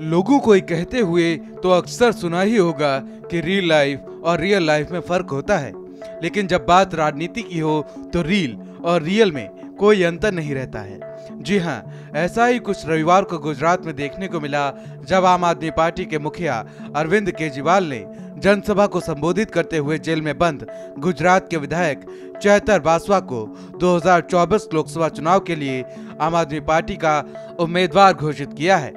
लोगों को ये कहते हुए तो अक्सर सुना ही होगा कि रियल लाइफ और रियल लाइफ में फर्क होता है, लेकिन जब बात राजनीति की हो तो रील और रियल में कोई अंतर नहीं रहता है। जी हाँ, ऐसा ही कुछ रविवार को गुजरात में देखने को मिला, जब आम आदमी पार्टी के मुखिया अरविंद केजरीवाल ने जनसभा को संबोधित करते हुए जेल में बंद गुजरात के विधायक चेतर वासवा को 2024 लोकसभा चुनाव के लिए आम आदमी पार्टी का उम्मीदवार घोषित किया है।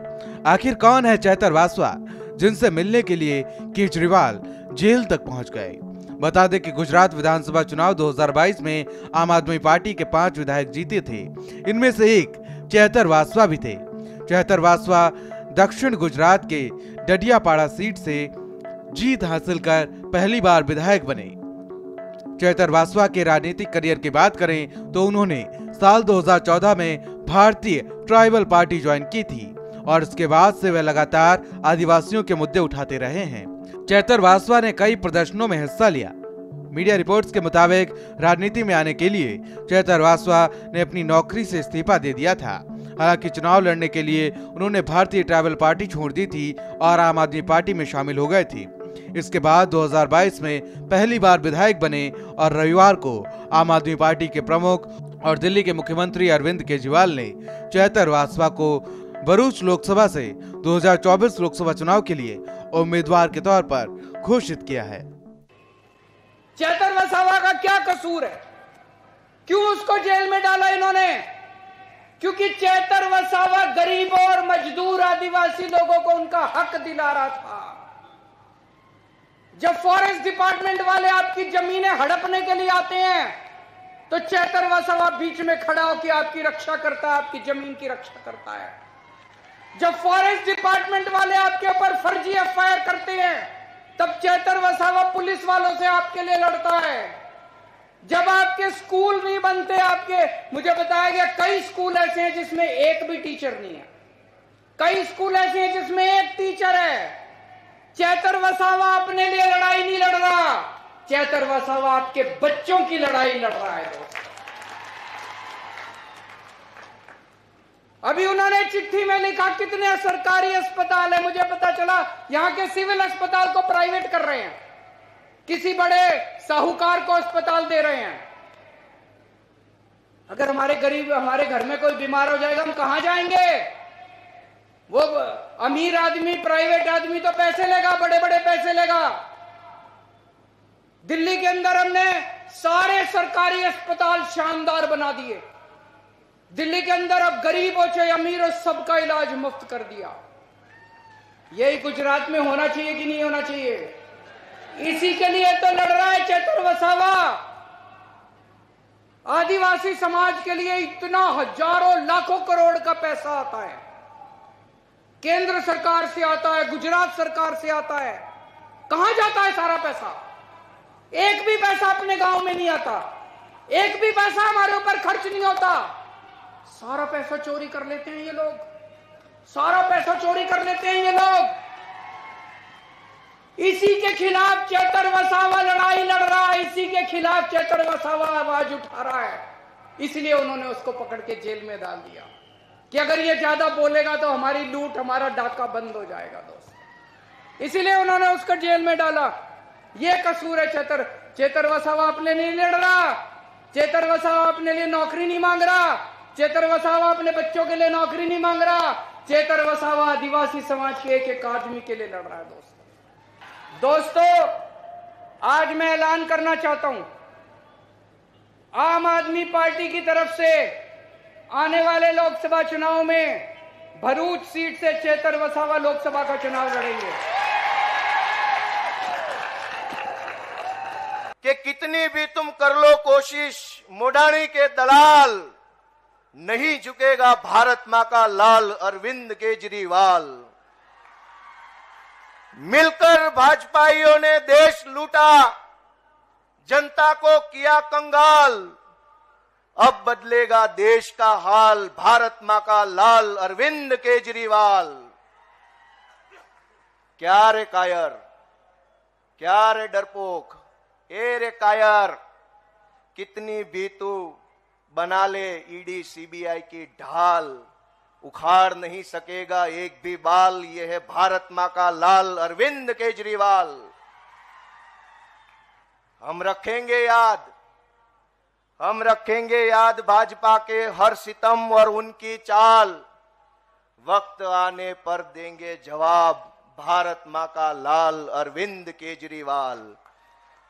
आखिर कौन है चेतर वासवा, जिनसे मिलने के लिए केजरीवाल जेल तक पहुंच गए? बता दें कि गुजरात विधानसभा चुनाव 2022 में आम आदमी पार्टी के 5 विधायक जीते थे। इनमें से एक चेतर वासवा भी थे। चेतर वासवा दक्षिण गुजरात के डडियापाड़ा सीट से जीत हासिल कर पहली बार विधायक बने। चेतर वासवा के राजनीतिक करियर की बात करें तो उन्होंने साल 2014 में भारतीय ट्राइबल पार्टी ज्वाइन की थी और इसके बाद से वे लगातार आदिवासियों के मुद्दे उठाते रहे हैं। चेतर वासवा ने कई प्रदर्शनों में हिस्सा लिया। मीडिया रिपोर्ट्स के मुताबिक राजनीति में आने के लिए चेतर वासवा ने अपनी नौकरी से इस्तीफा दे दिया था। हालांकि चुनाव लड़ने के लिए उन्होंने भारतीय ट्राइबल पार्टी छोड़ दी थी और आम आदमी पार्टी में शामिल हो गए थे। इसके बाद 2022 में पहली बार विधायक बने और रविवार को आम आदमी पार्टी के प्रमुख और दिल्ली के मुख्यमंत्री अरविंद केजरीवाल ने चेतर वासवा को भरूच लोकसभा से 2024 लोकसभा चुनाव के लिए उम्मीदवार के तौर पर घोषित किया है। चेतर वसावा का क्या कसूर है? क्यों उसको जेल में डाला इन्होंने? क्योंकि चेतर वसावा गरीबों और मजदूर आदिवासी लोगों को उनका हक दिला रहा था। जब फॉरेस्ट डिपार्टमेंट वाले आपकी जमीनें हड़पने के लिए आते हैं तो चेतर वसावा बीच में खड़ा होकर आपकी रक्षा करता है, आपकी जमीन की रक्षा करता है। जब फॉरेस्ट डिपार्टमेंट वाले आपके ऊपर फर्जी एफआईआर करते हैं तब चेतर वसावा पुलिस वालों से आपके लिए लड़ता है। जब आपके स्कूल नहीं बनते, मुझे बताया गया कई स्कूल ऐसे हैं जिसमें एक भी टीचर नहीं है, कई स्कूल ऐसे हैं जिसमें एक टीचर है। चेतर वसावा अपने लिए लड़ाई नहीं लड़ रहा, चेतर वसावा आपके बच्चों की लड़ाई लड़ रहा है। दोस्त, अभी उन्होंने चिट्ठी में लिखा कितने सरकारी अस्पताल है, मुझे पता चला यहां के सिविल अस्पताल को प्राइवेट कर रहे हैं, किसी बड़े साहूकार को अस्पताल दे रहे हैं। अगर हमारे गरीब, हमारे घर में कोई बीमार हो जाएगा, हम कहां जाएंगे? वो अमीर आदमी, प्राइवेट आदमी तो पैसे लेगा, बड़े बड़े पैसे लेगा। दिल्ली के अंदर हमने सारे सरकारी अस्पताल शानदार बना दिए। दिल्ली के अंदर अब गरीब हो चाहे अमीर हो, सबका इलाज मुफ्त कर दिया। यही गुजरात में होना चाहिए कि नहीं होना चाहिए? इसी के लिए तो लड़ रहा है चेतर वसावा। आदिवासी समाज के लिए इतना हजारों लाखों करोड़ का पैसा आता है, केंद्र सरकार से आता है, गुजरात सरकार से आता है। कहां जाता है सारा पैसा? एक भी पैसा अपने गांव में नहीं आता, एक भी पैसा हमारे ऊपर खर्च नहीं होता। सारा पैसा चोरी कर लेते हैं ये लोग, सारा पैसा चोरी कर लेते हैं ये लोग। इसी के खिलाफ चेतर वसावा लड़ाई लड़ रहा है, इसी के खिलाफ चेतर वसावा आवाज उठा रहा है। इसलिए उन्होंने उसको पकड़ के जेल में डाल दिया कि अगर ये ज्यादा बोलेगा तो हमारी लूट, हमारा डाका बंद हो जाएगा। दोस्त, इसीलिए उन्होंने उसको जेल में डाला। ये कसूर है चेतर वसावा अपने लिए लड़ रहा, चेतर वसावा अपने लिए नौकरी नहीं मांग रहा, चेतर वसावा अपने बच्चों के लिए नौकरी नहीं मांग रहा, चेतर वसावा आदिवासी समाज के एक आदमी के लिए लड़ रहा है। दोस्तों, आज मैं ऐलान करना चाहता हूं, आम आदमी पार्टी की तरफ से आने वाले लोकसभा चुनाव में भरूच सीट से चेतर वसावा लोकसभा का चुनाव लड़ेंगे। कि कितनी भी तुम कर लो कोशिश, मोडाणी के दलाल, नहीं झुकेगा भारत मां का लाल अरविंद केजरीवाल। मिलकर भाजपाइयों ने देश लूटा, जनता को किया कंगाल। अब बदलेगा देश का हाल, भारत मां का लाल अरविंद केजरीवाल। क्या रे कायर, क्या रे डरपोक, ए रे कायर, कितनी भी तू बना ले ईडी सीबीआई की ढाल, उखाड़ नहीं सकेगा एक भी बाल। यह है भारत मां का लाल अरविंद केजरीवाल। हम रखेंगे याद भाजपा के हर सितम और उनकी चाल। वक्त आने पर देंगे जवाब भारत मां का लाल अरविंद केजरीवाल।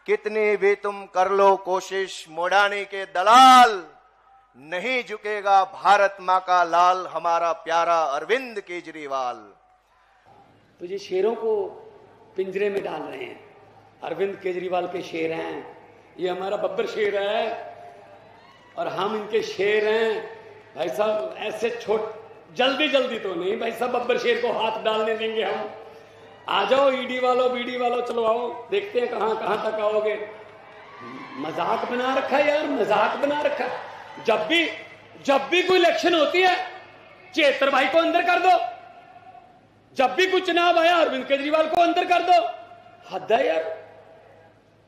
कितनी भी तुम कर लो कोशिश मोड़ाने के दलाल, नहीं झुकेगा भारत मां का लाल हमारा प्यारा अरविंद केजरीवाल। तो ये शेरों को पिंजरे में डाल रहे हैं। अरविंद केजरीवाल के शेर हैं, ये हमारा बब्बर शेर है और हम इनके शेर हैं। भाई साहब ऐसे जल्दी तो नहीं भाई साहब, बब्बर शेर को हाथ डालने देंगे हम। आ जाओ ईडी वालों चलो आओ, देखते हैं कहां तक आओगे। मजाक बना रखा है यार, मजाक बना रखा है। जब भी कोई इलेक्शन होती है चेतर भाई को अंदर कर दो, जब भी कोई चुनाव आया अरविंद केजरीवाल को अंदर कर दो। हद है यार,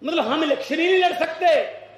मतलब हम इलेक्शन ही नहीं लड़ सकते।